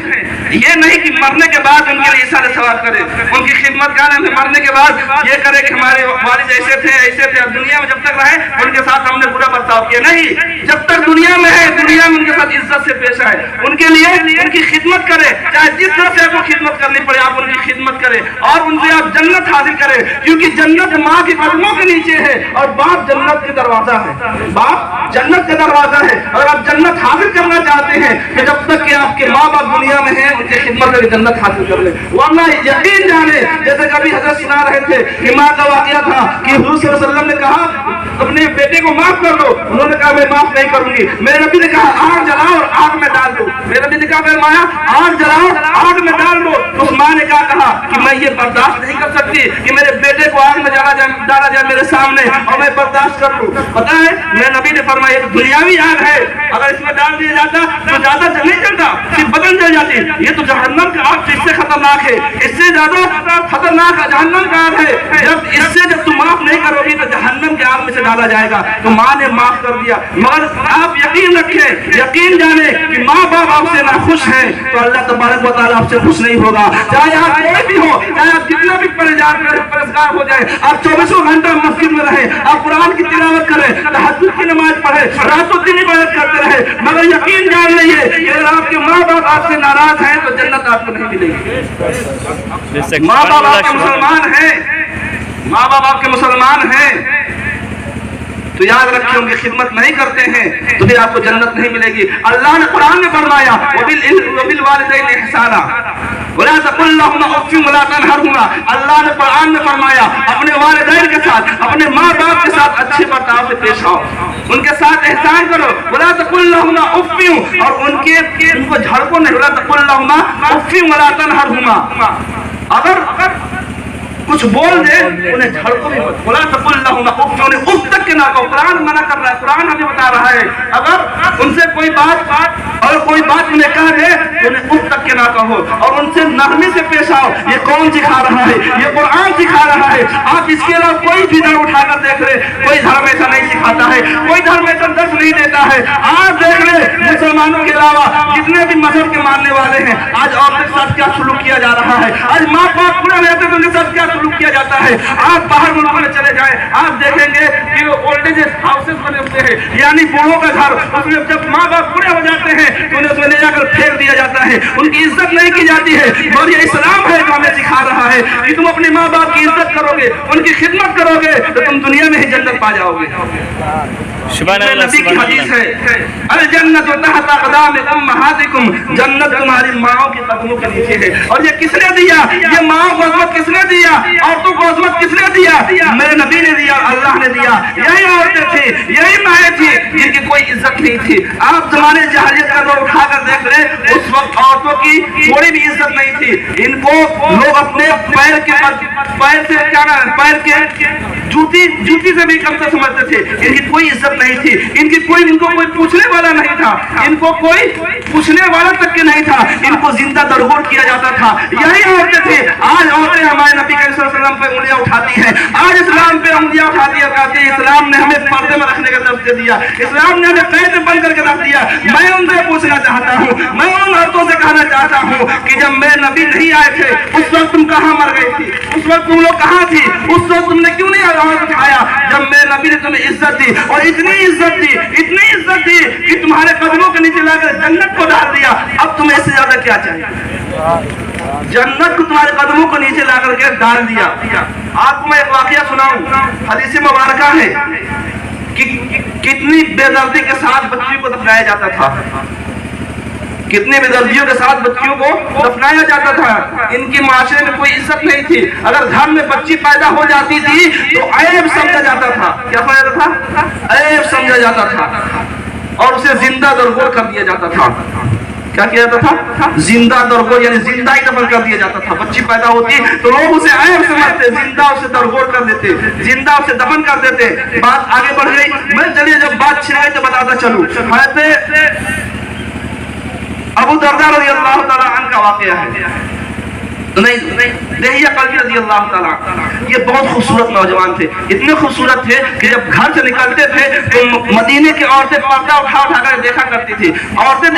ये नहीं कि मरने के बाद उनके लिए सारे सवाब करें, उनकी खिदमत का नाम मरने के बाद ये करे कि हमारे वालिद ऐसे थे ऐसे थे, अब दुनिया में जब तक रहे उनके साथ हमने बुरा बर्ताव किया। नहीं, जब तक दुनिया में है, दुनिया में उनके साथ इज्जत से पेश आए, उनके लिए उनकी खिदमत करें, चाहे जिस तरह से आपको खिदमत करनी पड़े, आप उनकी खिदमत करें और उनसे आप जन्नत हासिल करें, क्योंकि जन्नत माँ के कदमों के नीचे है और बाप जन्नत के दरवाजा है, बाप जन्नत का दरवाजा है। अगर आप जन्नत हासिल करना चाहते हैं तो जब तक कि आपके माँ बाप दुनिया में हैं, उनकी खिदमत करके जन्नत हासिल कर ले। वरना यकीन जाने, जैसे कभी हजरत सुना रहे थे कि माँ का वाकया था कि हुजूर सल्लल्लाहु अलैहि वसल्लम ने कहा अपने बेटे को माफ कर दो, उन्होंने कहा मैं माफ नहीं करूंगी। मेरे नबी ने कहा आग जलाओ और आग में डाल दो, मेरे नबी ने कहा फरमाया आग जलाओ आग में डाल दो। तो उस माँ ने क्या कहा कि मैं ये बर्दाश्त नहीं कर सकती कि मेरे बेटे को आग में डाला जाए मेरे सामने और मैं बर्दाश्त कर लूं। पता है, मेरे नबी ने फरमाया एक दुनियावी आग है, अगर इसमें डाल दिया जाता तो ज्यादा नहीं जलता, सिर्फ बदन जल जाती। ये तो जहन्नम का आग इससे खतरनाक है, इससे ज्यादा खतरनाक जहन्नम का आग है। जब तुम माफ नहीं करोगी तो जहन्नम के आग में से डाला जाएगा। तो माँ ने माफ कर दिया, मगर आप यकीन रखें, यकीन जाने कि माँ बाप आपसे ना खुश हैं तो अल्लाह तबारक व तआला आपसे खुश नहीं होगा। चाहे आप कोई भी हो, चाहे आप कितना भी परेशान हो जाए, आप 24 घंटा मस्जिद में रहे, आप कुरान की तिलावत करें, तहज्जुद की नमाज पढ़े, रातों दिन इबादत करते रहे, मगर यकीन जान लीजिए कि अगर आपके माँ बाप आपसे नाराज हैं तो जन्नत आपको नहीं मिलेगी। माँ बाप आपके मुसलमान हैं, माँ बाप आपके मुसलमान हैं तो याद रखिए, उनकी खिदमत नहीं करते हैं तो फिर आपको जन्नत नहीं मिलेगी। अल्लाह ने कुरान में फरमाया वबिल वालिदैन इहसाना वला तकुल लहुमा उफ़्फ़िन वला तनहरहुमा। अल्लाह ने कुरान में फरमाया अपने वालिदैन के साथ, अपने माँ बाप के साथ अच्छे बर्ताव से पेश आओ, उनके साथ एहसान करो। वला तकुल लहुमा उफ़्फ़िन, और उनको झड़को नहीं, वला तकुल लहुमा उफ़्फ़िन वला तनहरहुमा। अगर कुछ बोल दे उन्हें झड़को भी मत, बोला उन्हें उफ तक के ना कहो। कुरान मना कर रहा है, कुरान हमें बता रहा है अगर उनसे कोई बात उन्हें कह दे तो उन्हें उफ तक के ना कहो और उनसे नरमी से पेश आओ। ये कौन सिखा रहा है? ये कुरान सिखा रहा है। आप इसके अलावा कोई फिगर उठाकर देख ले, कोई धर्म ऐसा नहीं सिखाता है, कोई धर्म ऐसा दर्श नहीं देता है। आज देख ले मुसलमानों के अलावा जितने भी मजहब के मानने वाले हैं, आज औरतों के साथ क्या सलूक किया जा रहा है, आज माँ बाप पूरे रहते तो उनके साथ क्या सलूक किया जाता है। आप बाहर मुल्कों में चले जाए, आप देखेंगे कि ओल्ड एज हाउसेस बने होते हैं, यानी बूढ़ों का घर, उसमें जब माँ बाप पूरे हो जाते हैं तो उन्हें उसमें ले जाकर फेंक दिया जाता है, उनकी کی عزت نہیں کی جاتی ہے، اور یہ اسلام ہے جو ہمیں سکھا رہا ہے کہ تم اپنے ماں باپ کی عزت کرو گے، ان کی خدمت کرو گے تو تم دنیا میں ہی جنت پا جاؤ گے۔ سبحان اللہ نبی کی سبحان حدیث اللہ۔ ہے الجنت تحت اقدام امہاتکم، جنت تمہاری ماؤں کے قدموں کے نیچے ہے۔ اور یہ کس نے دیا؟ یہ ماؤں کو عظمت کس نے دیا؟ عورتوں کو عظمت کس نے دیا؟ میرے نبی نے دیا، اللہ نے دیا۔ یہی عورتیں تھیں، یہی مائیں تھیں جن کی کوئی عزت نہیں تھی۔ آپ زمانے جاہلیت کا دور اٹھا کر دیکھ لیں، اس وقت عورتوں کی تھوڑی بھی عزت نہیں تھی۔ ان کو لوگ اپنے پیر سے کیا نا، پیر کے جوتی سے بھی کم سے سمجھتے تھے۔ ان کی کوئی عزت نہیں تھی، ان کو کوئی پوچھنے والا نہیں تھا، ان کو کوئی پوچھنے والا تک کہ نہیں تھا، ان کو زندہ درگور کیا جاتا تھا۔ یہی عورتیں تھے۔ آج عورتیں ہمارے نبی کریم صلی اللہ علیہ وسلم پہ انگلیاں اٹھاتی ہیں، آج اسلام پہ انگلیاں اٹھاتی ہیں، کہتی ہیں اسلام نے ہمیں پردے میں رکھنے کا درس دے دیا، اسلام نے ہمیں قید میں بند کر کے رکھ دیا۔ میں ان سے پوچھنا چاہتا ہوں، میں ان عورتوں سے کہنا چاہتا ہوں کہ جب میرے نبی نہیں آئے تھے اس وقت تم کہاں مر گئی تھی؟ اس وقت تم لوگ کہاں تھی؟ اس وقت تم نے کیوں نہیں آواز اٹھایا جب میرے نبی نے تمہیں عزت دی؟ اور اتنی عزت دی کہ تمہارے قدموں کے نیچے لا کر جنت کو ڈال دیا۔ اب تمہیں اس سے زیادہ کیا چاہیے؟ جنت کو تمہارے قدموں کو نیچے لا کر کے ڈال دیا۔ آپ کو میں ایک واقعہ سناؤں، حدیث مبارکہ ہے کہ کتنی بے دردی کے ساتھ بچیوں کو دفنایا جاتا تھا، کتنی بے دردیوں کے ساتھ بچیوں کو دفنایا جاتا تھا۔ ان کی معاشرے میں کوئی عزت نہیں تھی، اگر گھر میں بچی پیدا ہو جاتی تھی تو عیب سمجھا جاتا تھا۔ کیا سمجھا جاتا تھا؟ عیب سمجھا جاتا تھا، اور اسے زندہ درگور کر دیا جاتا تھا۔ کیا کیا جاتا تھا؟ زندہ درگور، یعنی زندہ ہی دفن کر دیا جاتا تھا۔ بچی پیدا ہوتی تو لوگ اسے عیب سمجھتے، زندہ اسے درگور کر دیتے، زندہ اسے دفن کر دیتے۔ بات آگے بڑھ گئی، میں چلیے جب بات چھڑ گئی تو بتاتا چلوں۔ حضرت ابو درداء رضی اللہ تعالیٰ عنہ کا واقعہ ہے، دہیہ قلبی رضی اللہ تعالیٰ، یہ بہت خوبصورت نوجوان تھے، اتنے خوبصورت تھے کہ جب گھر سے نکلتے تھے تو مدینے کی عورتیں پردہ اٹھا کر دیکھا کرتی تھی، عورتیں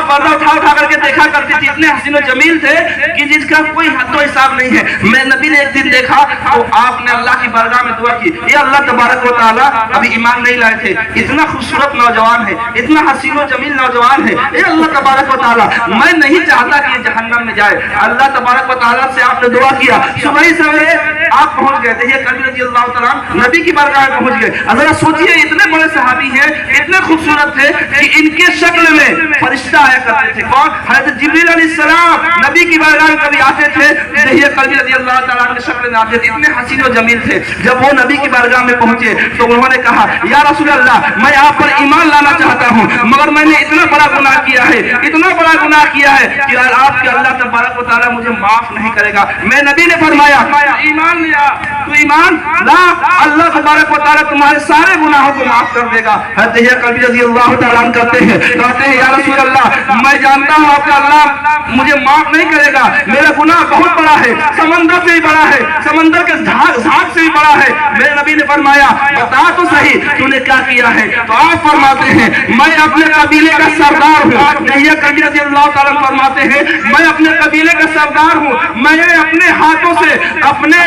پردہ اٹھا کر کے دیکھا کرتی تھی، اتنے حسین و جمیل تھے کہ جس کا کوئی حد و حساب نہیں ہے۔ میں نبی نے ایک دن دیکھا تو آپ نے اللہ کی بارگاہ میں دعا کی، یہ اللہ تبارک و تعالیٰ ابھی ایمان نہیں لائے تھے، اتنا خوبصورت نوجوان ہے، اتنا حسین و جمیل نوجوان ہے، یہ اللہ تبارک و تعالیٰ میں نہیں چاہتا کہ یہ جہنم میں جائے۔ اللہ تبارک و تعالیٰ سے آپ نے دعا کیا، صبح سویرے آپ پہنچ گئے تھے، یہ قلبی رضی اللہ تعالیٰ نبی کی بارگاہ میں پہنچ گئے۔ ذرا سوچئے اتنے بڑے صحابی ہیں، اتنے خوبصورت تھے کہ ان کے شکل میں فرشتہ آیا کرتے تھے۔ کون؟ حضرت جبریل علیہ السلام نبی کی بارگاہ میں کبھی آتے تھے، یہ قلبی رضی اللہ تعالیٰ کے شکل میں آتے تھے، اتنے حسین و جمیل تھے۔ جب وہ نبی کی بارگاہ میں پہنچے تو انہوں نے کہا یا رسول اللہ میں آپ پر ایمان لانا چاہتا ہوں، مگر میں نے اتنا بڑا گناہ کیا ہے، اتنا بڑا گناہ کیا ہے کہ آپ کے اللہ تبارک و تعالیٰ مجھے معاف نہیں کرے گا۔ میں نبی نے فرمایا ایمان لیا، تو ایمان لا، اللہ تبارک و تعالیٰ تمہارے سارے گناہوں کو معاف کر دے گا۔ حضرت قلبی رضی اللہ تعالیٰ عنہ کہتے ہیں یا رسول اللہ میں جانتا ہوں آپ کا اللہ مجھے معاف نہیں کرے گا، میرا گناہ بہت بڑا ہے، سمندر سے بھی بڑا ہے، سمندر کے جھاگ سے بھی بڑا ہے۔ میرے نبی نے فرمایا بتا تو صحیح تو نے کیا کیا ہے؟ تو آپ فرماتے ہیں میں اپنے قبیلے کا سردار ہوں۔ یہ قلبی رضی اللہ تعالیٰ فرماتے ہیں میں اپنے قبیلے کا سردار ہوں، میں نے اپنے ہاتھوں سے اپنے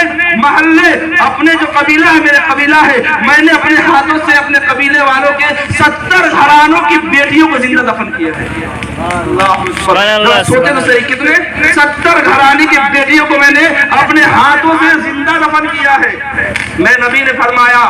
محلے، اپنے جو قبیلہ ہے میرے قبیلہ ہے، میں نے اپنے ہاتھوں سے اپنے قبیلے والوں کے 70 گھرانوں کی بیٹیوں کو زندہ دفن کیا ہے۔ اللہ سوچے تو صحیح، کتنے 70 گھرانے کی بیٹیوں کو میں نے اپنے ہاتھوں سے زندہ دفن کیا ہے۔ میں نبی نے فرمایا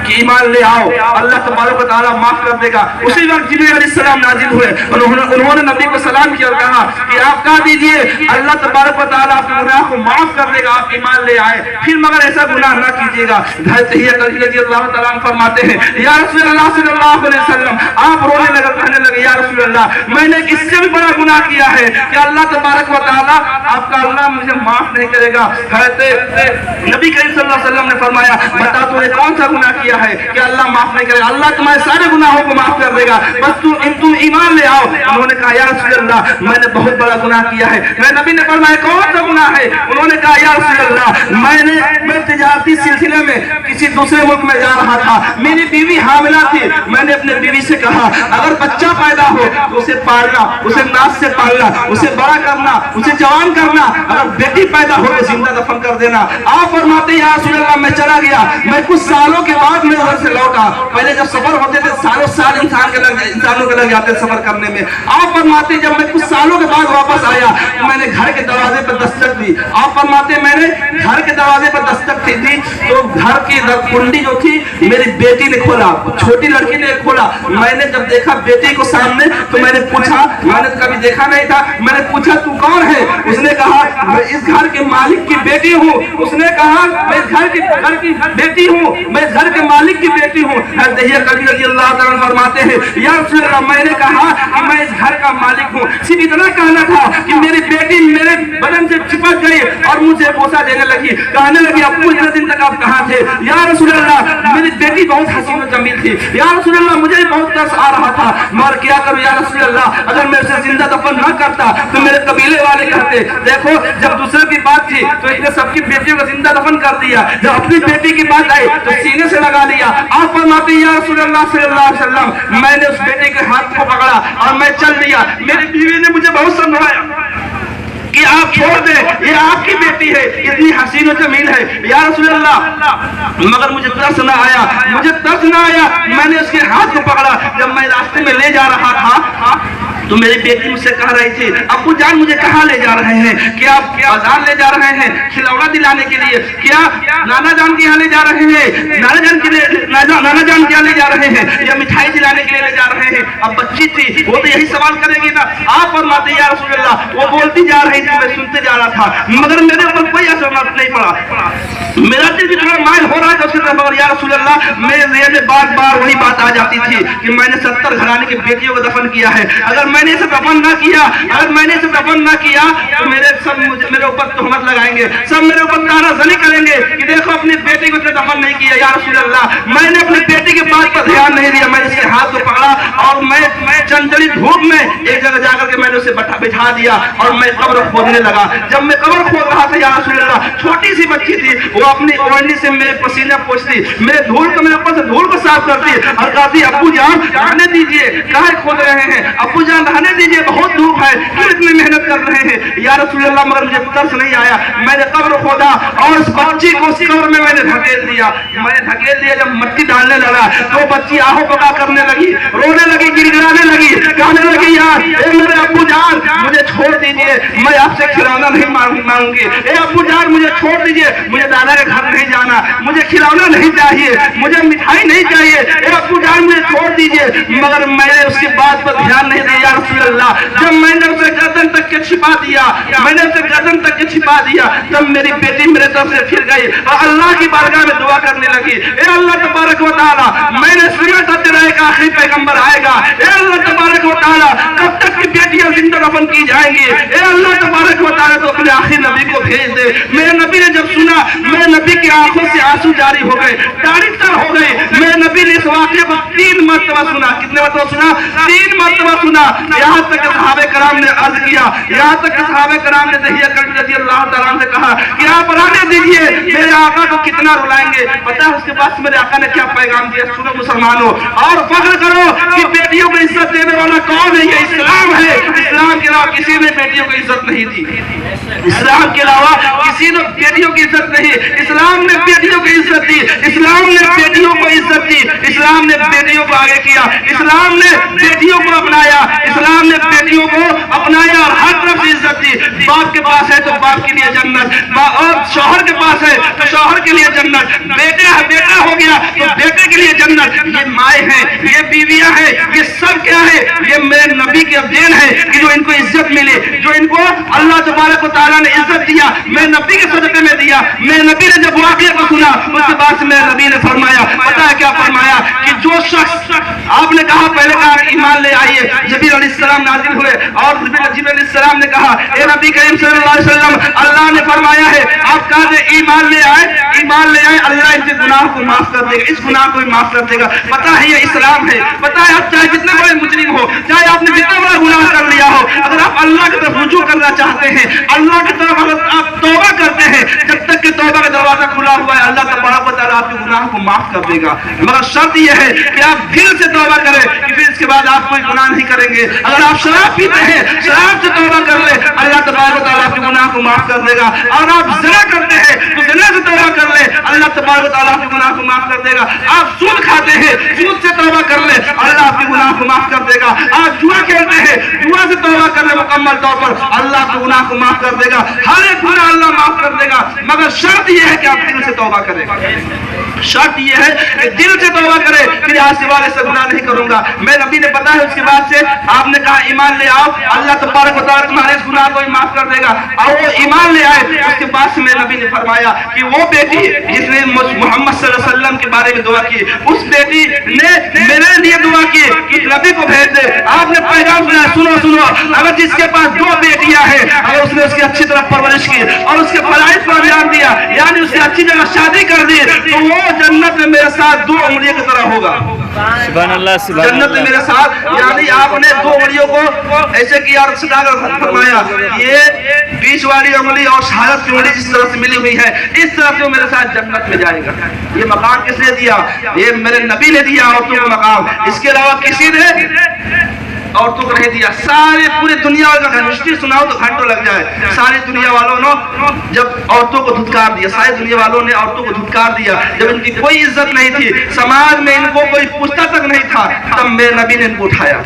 کہ ایمان لے آؤ، اللہ تبارک و تعالیٰ معاف کر دے گا۔ اسی وقت جبریل علیہ السلام نازل ہوئے، انہوں نے نبی کو سلام کیا اور کہا کہ آپ کہہ دیجئے اللہ تبارک و تعالیٰ آپ کے گناہ کو معاف کر دے گا، آپ ایمان لے آئے، پھر مگر ایسا گناہ نہ کیجیے گا۔ حضرت قلبی رضی اللہ تعالیٰ عنہ فرماتے ہیں یا رسول اللہ صلی اللہ علیہ وسلم، آپ رونے لگے، کہنے لگے یا رسول اللہ میں نے اس سے بھی بڑا گناہ کیا ہے کہ اللہ تبارک و تعالیٰ آپ کا اللہ مجھے معاف نہیں کرے گا۔ حضرت نبی کریم صلی اللہ علیہ وسلم نے فرمایا بتا تو نے کون سا گناہ کیا ہے کہ اللہ معاف نہیں کرے گا؟ اللہ تمہارے سارے گناہوں کو معاف کر دے گا، بس تم ایمان لے آؤ۔ انہوں نے کہا یا رسول اللہ میں نے بہت بڑا گناہ کیا ہے۔ میں نبی نے فرمایا کون سا گناہ ہے؟ انہوں نے کہا یا رسول اللہ میں تجارتی سلسلے میں کسی دوسرے ملک میں جا رہا تھا، میری بیوی حاملہ تھی، میں نے اپنے بیوی سے کہا اگر بچہ پیدا ہو تو اسے پالنا، اسے ناز سے پالنا، اسے بڑا کرنا، اسے جوان کرنا، اگر بیٹی پیدا ہو تو زندہ دفن کر دینا۔ آپ فرماتے ہیں یا رسول اللہ میں چلا گیا، میں کچھ سالوں کے بعد میں گھر سے لوٹا، پہلے جب سفر ہوتے تھے سالوں سال انسانوں کے لگ جاتے سفر کرنے میں، آپ فرماتے ہیں جب میں کچھ سالوں کے بعد واپس آیا दस्तक दी। आप फरमाते मैं ने घर के दरवाजे पर दस्तक दी तो घर की कुंडी जो थी मेरी बेटी ने खोला, छोटी लड़की ने खोला। मैंने जब देखा बेटी को सामने तो मैंने पूछा, मैंने कभी देखा नहीं था, मैंने पूछा तू कौन है? उसने कहा मैं इस घर के मालिक की बेटी हूँ। उसने कहा मैं घर की बेटी हूँ, मैं घर के मालिक की बेटी हूँ। कभी रजी अल्लाह ताला फरमाते हैं या रसूल अल्लाह, मैंने कहा कि मैं इस घर का मालिक हूँ। सिर्फ इतना कहना था कि मेरी बेटी मेरे बदन से चिपक गई और मुझे बोसा देने लगी, कहने लगी अब्बू इतने दिन तक आप कहाँ थे? या रसूल अल्लाह मेरी बेटी बहुत हसीन और जमील थी। या रसूल अल्लाह मुझे बहुत तरस आ रहा था, मगर क्या करूं या रसूल अल्लाह, अगर मैं उसे जिंदा दफन न करता तो मेरे कबीले वाले कहते देखो जब दूसरे की बात थी तो इसने सबकी बेटियों को जिंदा दफन कर दिया, जब अपनी बेटी की बात आई तो सीने से लगा लिया। आप फरमाते या रसूल अल्लाह सल्लल्लाहु अलैहि वसल्लम, मैंने उस बेटे के हाथ को पकड़ा और मैं चल दिया। मेरी बीवी ने मुझे बहुत समझाया कि आप छोड़ दे, ये आपकी बेटी है, इतनी हसीन और जमील है। या रसूल अल्लाह, मगर मुझे तरस ना आया, मुझे तरस ना आया। मैंने उसके हाथ को पकड़ा, जब मैं रास्ते में ले जा रहा था तो मेरी बेटी मुझसे कह रही थी अब्बू जान मुझे कहाँ ले जा रहे हैं? क्या आप बाजार ले जा रहे हैं खिलौना दिलाने के लिए? क्या नाना जान के यहाँ ले जा रहे हैं? नाना जान के यहाँ ले जा रहे हैं या मिठाई दिलाने के लिए ले जा रहे हैं? अब बच्ची थी वो तो यही सवाल करेगी ना। आप फरमाते या रसूल अल्लाह, वो बोलती जा रही थी, मैं सुनते जा रहा था, मगर मेरे ऊपर कोई असर नहीं पड़ा। मेरा दिल भी थोड़ा माइल हो रहा है उसके तरफ, मगर या रसूल अल्लाह मेरे ज़हन में बार बार वही बात आ जाती थी कि मैंने 70 घराने की बेटियों को दफन किया है। अगर मैंने इसे दफन ना किया, अगर मैंने इसे दफन ना किया तो मेरे ऊपर तोहमत लगाएंगे, सब मेरे ऊपर तानाज़नी करेंगे कि देखो अपनी बेटी को दफन नहीं किया। या रसूल अल्लाह, मैंने अपनी बेटी की बात पर ध्यान नहीं दिया, मैंने इसके हाथ को पकड़ा और मैं चंचली धूप में एक जगह जाकर के मैंने उसे बिठा दिया और मैं कब्र खोदने लगा। जब मैं कब्र खोद रहा था या रसूल अल्लाह, छोटी सी बच्ची थी, वो अपनी ओढ़नी से मेरे पसीने पोंछती, मेरे ऊपर से धूल को साफ करती और कहती अब्बू जान रहने दीजिए, काहे खोद रहे हैं? अब्बू जान रहने दीजिए, बहुत धूप है, क्यों इतनी मेहनत कर रहे हैं? या रसूल अल्लाह, मगर मुझे तरस नहीं आया। मैंने कब्र खोदा और उस बच्ची को उस कब्र में मैंने धकेल दिया। जब मट्टी डालने लगा तो बच्ची आहो बका करने लगी, रोने लगी, गिड़गिड़ाने लगी, कहने लगी यार मेरे अब्बू जान मुझे छोड़ दीजिए, मैं आपसे खिलौना नहीं मांगूंगी। ए अब्बू जान मुझे छोड़ दीजिए, मुझे दादा के घर नहीं जाना, मुझे खिलौना नहीं चाहिए, मुझे मिठाई नहीं चाहिए। ए अब्बू जान मुझे छोड़ दीजिए। मगर मैंने उसकी बात पर ध्यान नहीं दिया। रसूल अल्लाह, जब मैंने उसे गर्दन तक के छिपा दिया, मैंने उसे गर्दन तक के छिपा दिया, तब मेरी बेटी मेरे तरफ से फिर गई और अल्लाह की बारगाह में दुआ करने लगी। ए अल्लाह तबारक व तआला, मैंने सुना था तेरा एक आखिरी पैगंबर आएगा। ए अल्लाह तबारक व तआला, कब तक की बेटियां जिंदा दफन की जाएंगी? ए अल्लाह तबारक व तआला, तो अपने आखिरी नबी को भेज दे। मेरे नबी ने जब सुना, मेरे नबी की आंखों से आंसू जारी हो गए, तारीफ तर हो गई। मेरे नबी ने इस वाक़े को 3 मरतबा सुना। कितने मरतबा सुना? 3 मरतबा सुना। यहाँ तक सहाबे कराम ने अर्ज किया, यहाँ तक सहाबे कराम ने दहिया कल्बी रज़ी अल्लाह तआला से कहा कि आप रहने दीजिए, मेरे आका को कितना रुलाएंगे। पता है उसके पास मेरे आका ने क्या पैगाम दिया? सुनो मुसलमानों, और फख्र करो कि बेटियों को इज्जत देने वाला कौन है? ये इस्लाम है। इस्लाम के अलावा किसी ने बेटियों को इज्जत नहीं दी। इस्लाम के अलावा किसी ने बेटियों की इज्जत नहीं। इस्लाम ने बेटियों की इज्जत दी, इस्लाम ने बेटियों को इज्जत दी, इस्लाम ने बेटियों को आगे किया, इस्लाम ने बेटियों को अपनाया, इस्लाम ने बेटियों को अपनाया और हर तरफ से इज्जत दी। बाप के पास है तो बाप के लिए जन्नत, और शौहर के पास है तो शौहर के लिए जन्नत, बेटा हो गया तो बेटे के लिए जन्नत। ये माए हैं, ये बीवियां हैं, ये सब क्या है? ये मेरे नबी की देन है कि जो इनको इज्जत मिली, जो इनको अल्लाह तबारक व तआला ने इज्जत दिया, मेरे नबी के सदक़े में दिया। मेरे नबी ने जब वाक़या को सुना, उसके बाद से मेरे नबी ने फरमाया, पता है क्या फरमाया? कि जो शख्स, आपने कहा पहले कहा ईमान ले आइए, जिब्रील अलैहिस्सलाम नाज़िल हुए और जिब्रील अलैहिस्सलाम ने कहा ए नबी करीम सल्लल्लाहु अलैहि वसल्लम, अल्लाह ने फरमाया है आप कहा ईमान ले आए, अल्लाह इनके गुनाह को माफ कर देगा, इस गुनाह को भी माफ कर देगा। पता है ये इस्लाम है। पता है आप चाहे जितने बड़े मुजरिम हो, चाहे आपने जितना बड़ा गुनाह कर लिया हो, अगर आप अल्लाह की तरफ रुजू करना चाहते हैं, अल्लाह की तरफ अगर आप तौबा करते हैं, जब तक कि तौबा का दरवाजा खुला हुआ है, अल्लाह तबारक व तआला आपके गुनाह को माफ कर देगा। मगर शर्त यह है कि आप दिल से तौबा करें कि फिर इसके बाद आप कोई गुनाह नहीं करेंगे। अगर आप शराब पीते हैं, शराब से तौबा कर ले, अल्लाह तबारक व तआला आपके गुनाह को माफ कर देगा। और आप ज़िना करते हैं तो ज़िना से तौबा कर ले, अल्लाह तबारक व तआला आपके गुनाह को माफ कर देगा। आप सूद खाते हैं, सूद से तौबा कर ले, अल्लाह आपके गुनाह को माफ कर देगा। आप जुआ खेलते हैं, जुआ से तौबा कर ले मुकम्मल तौर पर, अल्लाह आपके गुनाह को माफ कर देगा। हर एक गुनाह अल्लाह माफ कर देगा, मगर शर्त यह है कि आप दिल से तौबा करें। शर्त यह है कि दिल से तौबा करें, फिर आज से वाले से गुनाह नहीं करूंगा। मैं नबी ने बताया, उसके बाद से आपने कहा ईमान ले आओ, अल्लाह तबारक व तआला तुम्हारे इस गुनाह को भी माफ कर देगा। और वो ईमान ले आए। उसके बाद से मेरे नबी ने फरमाया कि वो बेटी जिसने मोहम्मद सल्लल्लाहु अलैहि वसल्लम के बारे में दुआ की, उस बेटी ने मेरे लिए दुआ की कि नबी को भेज दे। आपने पैगाम सुना, सुनो सुनो, अगर जिसके पास 2 बेटियां हैं, अगर उसने उसकी अच्छी तरह परवरिश की और उसके फराइज पर ध्यान दिया, यानी उसने अच्छी जगह शादी कर दी, तो वो जन्नत में मेरे साथ 2 उंगलियों की तरह होगा। सुभान अल्लाह, सुभान जन्नत में मेरे साथ, यानी आपने 2 उंगलियों को ऐसे किया, फरमाया ये 20 वाली उंगली और शहादत की उंगली जिस तरह से मिली हुई है, इस तरह से वो मेरे साथ जन्नत में जाएगा। ये मकाम किसने दिया? ये मेरे नबी ने दिया औरतों को मकाम, इसके अलावा किसी ने औरतों को नहीं दिया। सारे पूरे दुनिया का हिस्ट्री सुनाओ तो घंटों लग जाए। सारी दुनिया वालों ने जब औरतों को धुतकार दिया, सारी दुनिया वालों ने औरतों को धुतकार दिया, जब इनकी कोई इज्जत नहीं थी, समाज में इनको कोई पूछता तक नहीं था, तब मेरे नबी ने इनको उठाया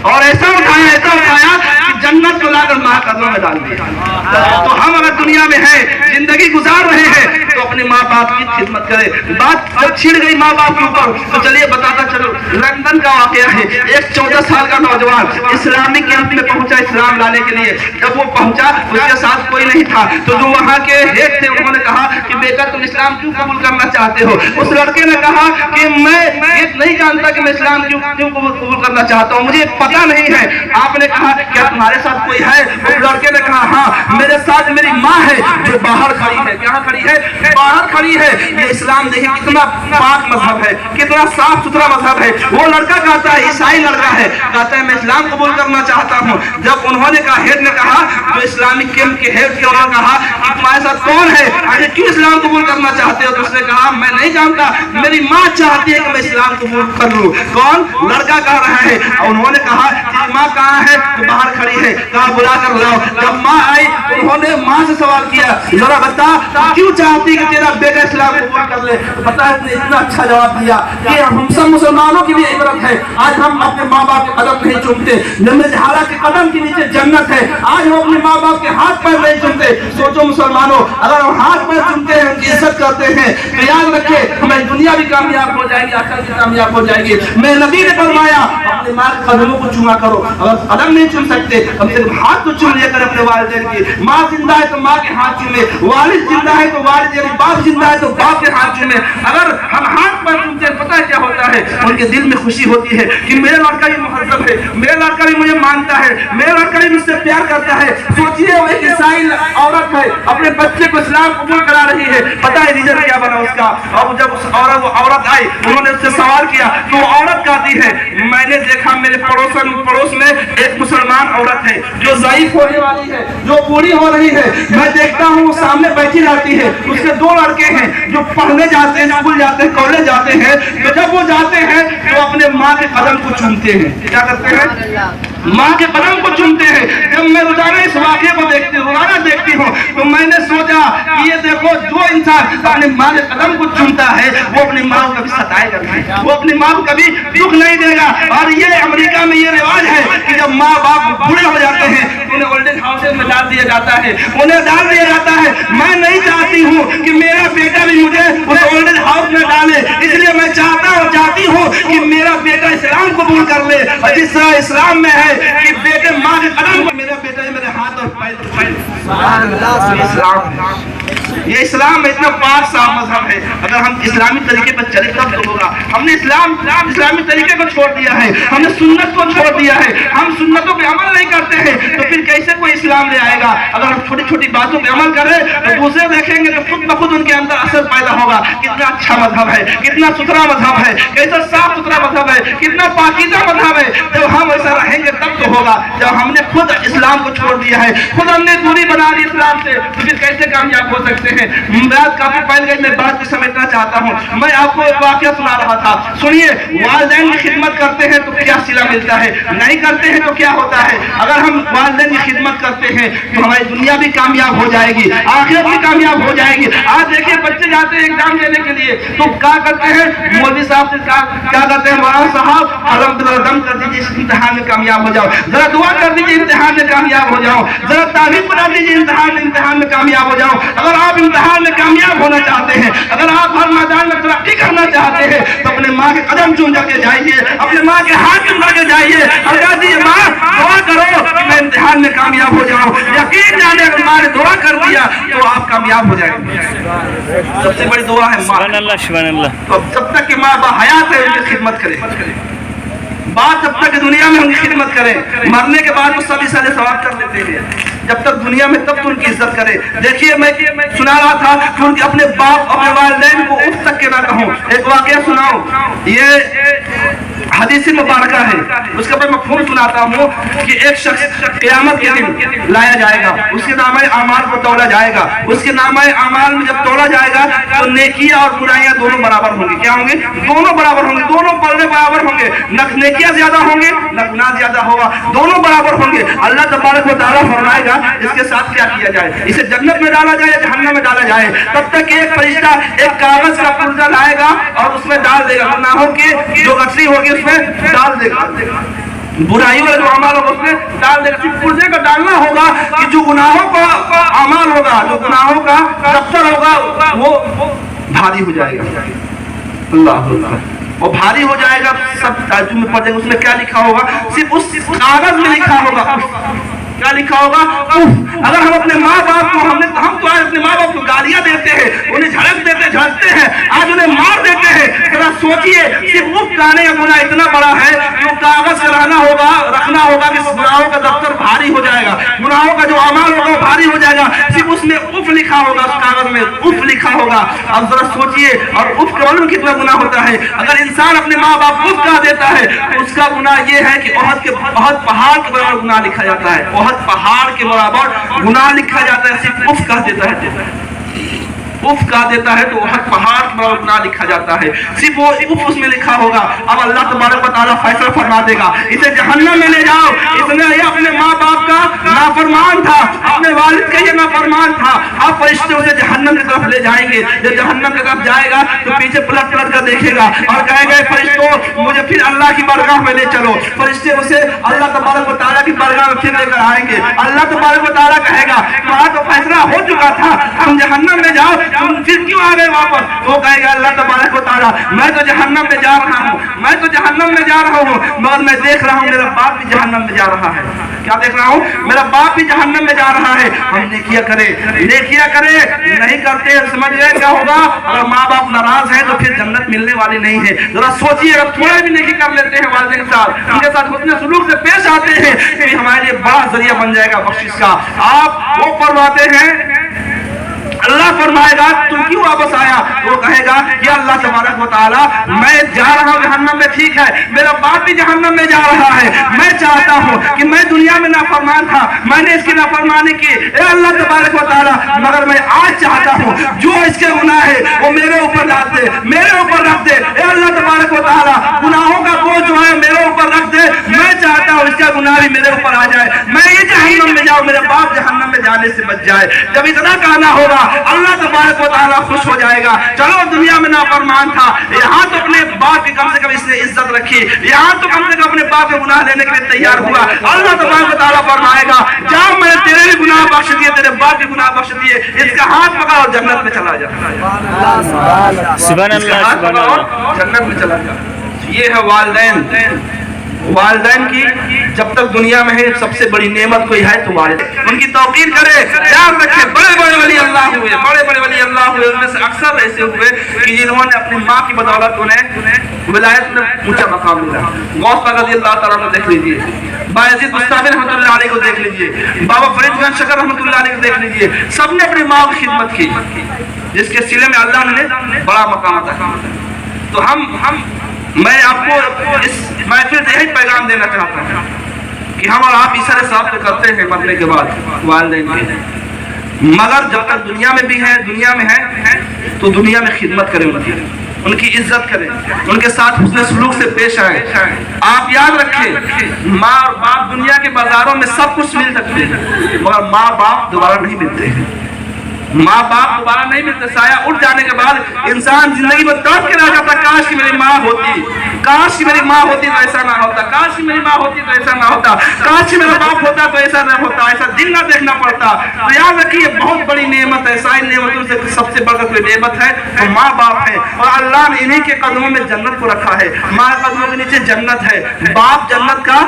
और ऐसा उठाया कि जन्नत को लाकर माँ कदमों में डाल दिया। तो हम अगर दुनिया में हैं, जिंदगी गुजार रहे हैं, तो अपने माँ बाप की खिदमत करें। बात जब छिड़ गई माँ बाप के ऊपर, तो चलिए बताता चलो, लंदन का वाकया है। एक 14 साल का नौजवान इस्लामिक कैंप में पहुंचा इस्लाम लाने के लिए। जब वो पहुंचा, उसके साथ कोई नहीं था, तो जो वहाँ के हेड थे उन्होंने कहा कि बेटा तुम इस्लाम क्यों कबूल करना चाहते हो? उस लड़के ने कहा कि मैं ये नहीं जानता कि मैं इस्लाम क्यों कबूल करना चाहता हूँ, मुझे पता नहीं है। आपने कहा क्या तुम्हारे साथ कोई है? उस लड़के ने कहा हाँ, मेरे साथ मेरी माँ है जो बाहर खड़ी है। कहाँ खड़ी है? बाहर खड़ी है। ये इस्लाम देखिए कितना पाक मजहब है, कितना साफ सुथरा मजहब है। वो लड़का कहता है, ईसाई लड़का है, कहता है मैं इस्लाम कबूल करना चाहता हूँ। जब उन्होंने कहा, हेड ने कहा, जो इस्लामिक कैंप के हेड थे, उन्होंने कहा कि तुम्हारे साथ कौन है, अरे क्यों इस्लाम कबूल करना चाहते हो? तो उसने कहा मैं नहीं जानता, मेरी माँ चाहती है कि मैं इस्लाम कबूल कर लूँ। कौन? लड़का कह रहा है। उन्होंने कहा माँ कहाँ है? तो बाहर खड़ी है। कहा बुला कर लाओ। जब माँ आई, उन्होंने माँ से सवाल किया, जरा बता क्यों चाहती कि तेरा बेटा इस्लाम कबूल कर ले? बता, इतना अच्छा जवाब दिया कि हम सब मुसलमानों की भी इबरत है। आज हम अपने माँ बाप के कदम नहीं चूमते, जन्नत के कदम के नीचे जन्नत है। आज हम अपने माँ बाप के हाथ पैर नहीं चूमते। सोचो मुसलमानों, अगर हम हाथ पैर चूमते हैं, उनकी इज्जत करते हैं, तो याद रखे हमारी दुनिया भी कामयाब हो जाएगी, आखिरत भी कामयाब हो जाएगी। मैं नबी ने फरमाया अपने माँ के कदमों को चूमा करो। अगर कदम नहीं चूम सकते, कम से कम हाथ तो चूम लिया करें अपने वालिदैन की। माँ जिंदा है तो माँ के हाथ चूमे, वालिद जिंदा है तो वालिद, यानी बाप जिंदा है तो बाप के हाथ चूमे। अगर हम हाथ पैर चूमते हैं, पता है क्या होता है? उनके दिल में खुशी होती है कि मेरा लड़का भी मुहज्जब है, मेरा लड़का भी मुझे मानता है, मेरा लड़का भी मुझसे प्यार करता है। सोचिए वो एक ईसाई औरत है, अपने बच्चे को इस्लाम कबूल करा रही है। पता है रिजल्ट क्या बना उसका? और जब उस औरत आई, उन्होंने उससे सवाल किया, तो औरत कहती है मैंने देखा मेरे पड़ोस में एक मुसलमान औरत है जो ज़ईफ होने वाली है, जो बूढ़ी हो रही है। मैं देखता हूँ वो सामने बैठी रहती है, उसके 2 लड़के हैं जो पढ़ने जाते हैं, स्कूल जाते हैं, कॉलेज जाते हैं। तो जब वो जाते हैं तो अपने माँ के कदम को चूमते हैं। क्या करते हैं? माँ के कदम को चूमते हैं। जब मैं रोजाना इस वाक़े को देखती हूँ तो मैंने सोचा कि ये देखो, जो इंसान अपने माँ के कदम को चूमता है वो अपनी माँ को कभी सताएगा नहीं, वो अपनी माँ को कभी दुख नहीं देगा। और ये अमेरिका में ये रिवाज है कि जब माँ बाप बूढ़े हो जाते हैं उन्हें ओल्डेज हाउसेज में डाल दिया जाता है, उन्हें डाल दिया जाता है। मैं नहीं चाहती हूँ कि मेरा बेटा भी मुझे उस ओल्डेज हाउस में डाले, इसलिए मैं चाहती हूँ कि मेरा बेटा इस्लाम कबूल कर ले। और जिस तरह इस्लाम में है कि बेटे माँ के कदम को, मेरा बेटा मेरे हाथ और पैर ये इस्लाम में इतना पाक साफ मजहब है। अगर हम इस्लामी तरीके पर चले तब तो होगा। हमने इस्लामी तरीके को छोड़ दिया है, हमने सुन्नत को छोड़ दिया है, हम सुन्नतों पे अमल नहीं करते हैं, तो फिर कैसे कोई इस्लाम ले आएगा? अगर हम छोटी छोटी बातों पे अमल करें तो दूसरे देखेंगे तो खुद ब खुद उनके अंदर असर पैदा होगा। कितना अच्छा मजहब है, कितना सुथरा मजहब है, कैसा साफ सुथरा मजहब है, कितना पाकीज़ा मजहब है। जब हम ऐसा रहेंगे तब तो होगा। जब हमने खुद इस्लाम को छोड़ दिया है, खुद हमने दूरी बना ली इस्लाम से, तो फिर कैसे कामयाब हो सकते हैं। बात काफी फैल गई, मैं बात को समेटना चाहता हूँ। मैं आपको एक वाकया सुना रहा था, सुनिए। वालिदैन की खिदमत करते हैं तो क्या सिला मिलता है, नहीं करते हैं तो क्या होता है। अगर हम वालिदैन की खिदमत करते हैं तो हमारी दुनिया भी कामयाब हो जाएगी, आखिरत भी कामयाब हो जाएगी। आज देखिए बच्चे जाते हैं एग्जाम देने के लिए तो क्या करते हैं, मौलवी साहब से क्या करते हैं, मौलाना साहब दम कर दीजिए, इस इम्तिहान में कामयाब हो जाओ, जरा दुआ कर दीजिए इम्तिहान में कामयाब हो जाओ, जरा तारीफ बना दीजिए इम्तिहान में कामयाब हो जाओ। अगर आप इम्तिहान में कामयाब होना चाहते हैं, अगर आप हर मैदान में तरक्की करना चाहते हैं तो अपने माँ के कदम चूम करके जाइए, अपने माँ के हाथ चूम करके जाइए और कह दीजिए माँ दुआ करो कि मैं इम्तिहान में कामयाब हो जाऊं। यकीन जाने अगर माँ ने दुआ कर दिया तो आप कामयाब हो जाएंगे। सबसे बड़ी दुआ है माँ। सुभान अल्लाह। तो जब तक कि माँ बाहयात है उनकी खिदमत करें, बात जब तक दुनिया में उनकी खिदमत करें, मरने के बाद वो सभी सारे सवाब कर लेते हैं। जब तक दुनिया में तब तो उनकी इज्जत करें। देखिए मैं सुना रहा था कि उनके अपने बाप अपने वालिदैन को उस तक के ना कहूँ। एक वाकया सुनाओ, ये हदीस मुबारका है, उसके बाद मैं खूब सुनाता हूँ कि एक शख्स क़यामत के दिन लाया जाएगा, उसके नामे आमाल को तोला जाएगा, उसके नामे आमाल में जब तोला जाएगा तो नेकियां और बुराइयां दोनों बराबर होंगी। क्या होंगे? दोनों बराबर होंगे, दोनों पलड़े बराबर होंगे, न नेकियां ज्यादा होंगे न गुनाह ज्यादा होगा, दोनों बराबर होंगे। अल्लाह तबारक व तआला फरमाएगा इसके साथ क्या किया जाए, इसे जन्नत में डाला जाए या जहन्नम में डाला जाए। तब तक एक फरिश्ता एक कागज का पुर्जा लाएगा और उसमें डाल देगा, गुनाहों की जो गठरी होगी उसमें डाल देगा, बुराइयों का जो अमाल होगा उसमें डाल देगा। सिर्फ पुर्जे का डालना होगा कि जो गुनाहों का अमाल होगा, जो गुनाहों का दफ्तर होगा वो भारी हो जाएगा। अल्लाह वो भारी हो जाएगा, सब ताज्जुब में पड़ जाएगा। उसमें क्या लिखा होगा? सिर्फ उस कागज में लिखा होगा, क्या लिखा होगा? अगर हम अपने माँ बाप को हम तो आज अपने माँ बाप को गालियां देते हैं, उन्हें झड़कते हैं, आज उन्हें मार देते हैं। जरा सोचिए, सिर्फ उफ कहने का गुनाह इतना बड़ा है कि वो कागज कराना होगा, रखना होगा कि गुनाहों का दफ्तर भारी हो जाएगा, गुनाहों का जो अमाल होगा वो भारी हो जाएगा। सिर्फ उसमें उफ लिखा होगा, उस कागज में उफ लिखा होगा। अब जरा सोचिए, और उफ का मालूम कितना गुनाह होता है। अगर इंसान अपने माँ बाप उफ कह देता है तो उसका गुनाह ये है कि ओहद पहाड़ के बराबर गुनाह लिखा जाता है, ओहद पहाड़ के बराबर गुनाह लिखा जाता है। सिर्फ उफ कह देता है, उफ कह देता है तो ओहद पहाड़ के बराबर गुनाह लिखा जाता है। सिर्फ वो उफ उसमें लिखा होगा। अब अल्लाह तबारक व तआला फैसला फरमा देगा, इसे जहन्नम में ले जाओ। इसने ये अपने माँ बाप का नाफरमान था, अपने वालिद का ये नाफरमान था। अब फरिश्ते उसे जहन्नम की तरफ ले जाएंगे। जब जहन्नम की तरफ जाएगा तो पीछे पलट कर देखेगा और कहेगा फरिश्तों मुझे फिर अल्लाह की बारगाह में ले चलो। फरिश्ते उसे अल्लाह तबारक व तआला की बारगाह में फिर लेकर आएंगे। अल्लाह तबारक व तआला कहेगा वहाँ तो फैसला हो चुका था, हम जहन्नम में जाओ, तुम फिर क्यों आ गए वापस? वो कहेगा अल्लाह तबारक व तआला मैं तो जहन्नम में जा रहा हूँ, मैं तो जहन्नम में जा रहा हूँ, मगर मैं देख रहा हूँ मेरा बाप भी जहन्नम में जा रहा है। क्या देख रहा हूँ? मेरा बाप भी जहन्नम में जा रहा है। हम नेकियां करें, नहीं करते समझ गए क्या होगा? अगर माँ बाप नाराज है तो फिर जन्नत मिलने वाली नहीं है। जरा सोचिए, अगर थोड़ा भी नेकी कर लेते हैं वालिदैन के साथ, उनके साथ उतने सुलूक से पेश आते हैं कि हमारे लिए बड़ा जरिया बन जाएगा बख्शिश का। आप वो फरमाते हैं, अल्लाह फरमाएगा तुम क्यों वापस आया? वो कहेगा कि अल्लाह तबारक व तआला मैं जा रहा हूँ जहन्नम में, ठीक है, मेरा बाप भी जहन्नम में जा रहा है। मैं चाहता हूँ कि मैं दुनिया में नाफरमान था, मैंने इसकी नाफरमानी की, ए अल्लाह तबारक व तआला, मगर मैं आज चाहता हूँ जो इसके गुनाह है वो मेरे ऊपर रख दे, मेरे ऊपर रख दे। ए अल्लाह तबारक व तआला गुनाहों का बोझ जो है मेरे ऊपर रख दे। मैं चाहता हूँ इसका गुनाह भी मेरे ऊपर आ जाए, मैं ये जहन्नम में जाऊँ, मेरे बाप जहन्नम में जाने से बच जाए। जब इतना कहना होगा अल्लाह तबारक व तआला खुश हो जाएगा। चलो दुनिया में नाफरमान था, यहाँ तो अपने बाप की कम से कम इसने इज्जत रखी, यहाँ तो कम से कम अपने बाप के गुनाह लेने के लिए तैयार हुआ। अल्लाह तबारक व तआला फरमाएगा जाओ मैंने तेरे भी गुनाह बख्श दिए, तेरे बाप के गुनाह बख्श दिए, इसका हाथ पकड़ और जन्नत में चला जा। सुभान अल्लाह, सुभान अल्लाह। जन्नत में चला जा। ये है वालिदैन। वालिदैन की जब तक दुनिया में है सबसे बड़ी नेमत कोई है तो वालिदैन, उनकी तौकीर करे, याद रखे। बड़े बड़े वली अल्लाह हुए, बड़े बड़े वली अल्लाह हुए, उनमें से अक्सर ऐसे हुए कि जिन्होंने अपनी माँ की बदौलत उन्हें विलायत में ऊंचा मकाम मिला। गौस पाक रज़ियल्लाहु ताला अन्हु देख लीजिए, बायज़ीद बुस्तामी रहमतुल्लाह अलैह को देख लीजिए, बाबा फरीद खान शकर रहमतुल्लाह अलैह को देख लीजिए। सबने अपनी माँ की खिदमत की, जिसके सिले में अल्लाह ने बड़ा मकाम अता। तो मैं आपको इस महफिल से यही पैगाम देना चाहता हूँ कि हम और आप इशारे साफ करते हैं मरने के बाद वालिदैन के, مگر جب تک دنیا میں بھی ہے، دنیا میں ہے تو دنیا میں خدمت کریں، ان کی عزت کریں، ان کے ساتھ حسن سلوک سے پیش آئیں۔ آپ یاد رکھیں، ماں اور باپ دنیا کے بازاروں میں سب کچھ مل سکتے ہیں، مگر ماں باپ دوبارہ نہیں ملتے ہیں، ماں باپ دوبارہ نہیں ملتے۔ سایہ اٹھ جانے کے بعد انسان زندگی میں تڑپ کے رہ جاتا، کاش کہ میری ماں ہوتی، کاش کہ میری ماں ہوتی تو ایسا نہ ہوتا، کاش کہ میری ماں ہوتی تو ایسا نہ ہوتا، کاش کہ میرا باپ ہوتا تو ایسا نہ ہوتا، ایسا دن نہ دیکھنا پڑتا۔ تو یاد رکھیے بہت بڑی نعمت ہے، ساری نعمتوں سے سب سے بڑھ کر کوئی نعمت ہے تو ماں باپ ہے، اور اللہ نے انہی کے قدموں میں جنت کو رکھا ہے، ماں کے قدموں کے نیچے جنت ہے، باپ جنت کا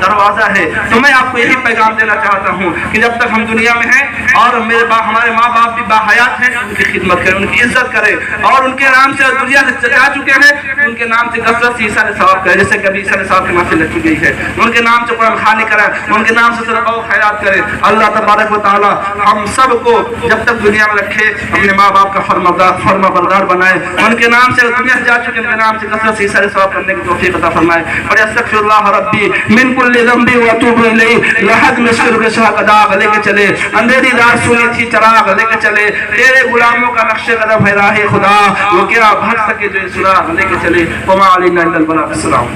دروازہ ہے۔ تو میں آپ کو یہی پیغام دینا چاہتا ہوں کہ جب تک ہم دنیا میں ہیں اور میرے ہمارے ماں باپ بھی باحیات ہیں، ان کی خدمت کریں، ان کی عزت کریں، اور ان کے نام سے دنیا سے جا چکے ہیں ان کے نام سے کثرت سے ایصال ثواب کریں، جیسے کہ ابھی ایصال ثواب کی محفل رکھی گئی ہے، ان کے نام سے قرآن خوانی کریں، ان کے نام سے صدقہ و خیرات کریں۔ اللہ تبارک و تعالی ہم سب کو جب تک دنیا میں رکھے اپنے ماں باپ کا فرما بردار بنائے، ان کے نام سے دنیا سے جا چکے ان کے نام سے کثرت سے ایصال ثواب کرنے کی توفیق عطا فرمائے۔ اور استغفر اللہ ربی من کل ذنب واتوب الیہ، لحد میں شرک شاہ کا داغ لے کے چلے، اندھیری رات سنی تھی چراغ لے کے چلے، تیرے غلاموں کا نقش قدم ہے راہ خدا، وہ کیا بھر سکے جو سراغ لے کے چلے۔ وما علینا الا البلاغ۔ السلام۔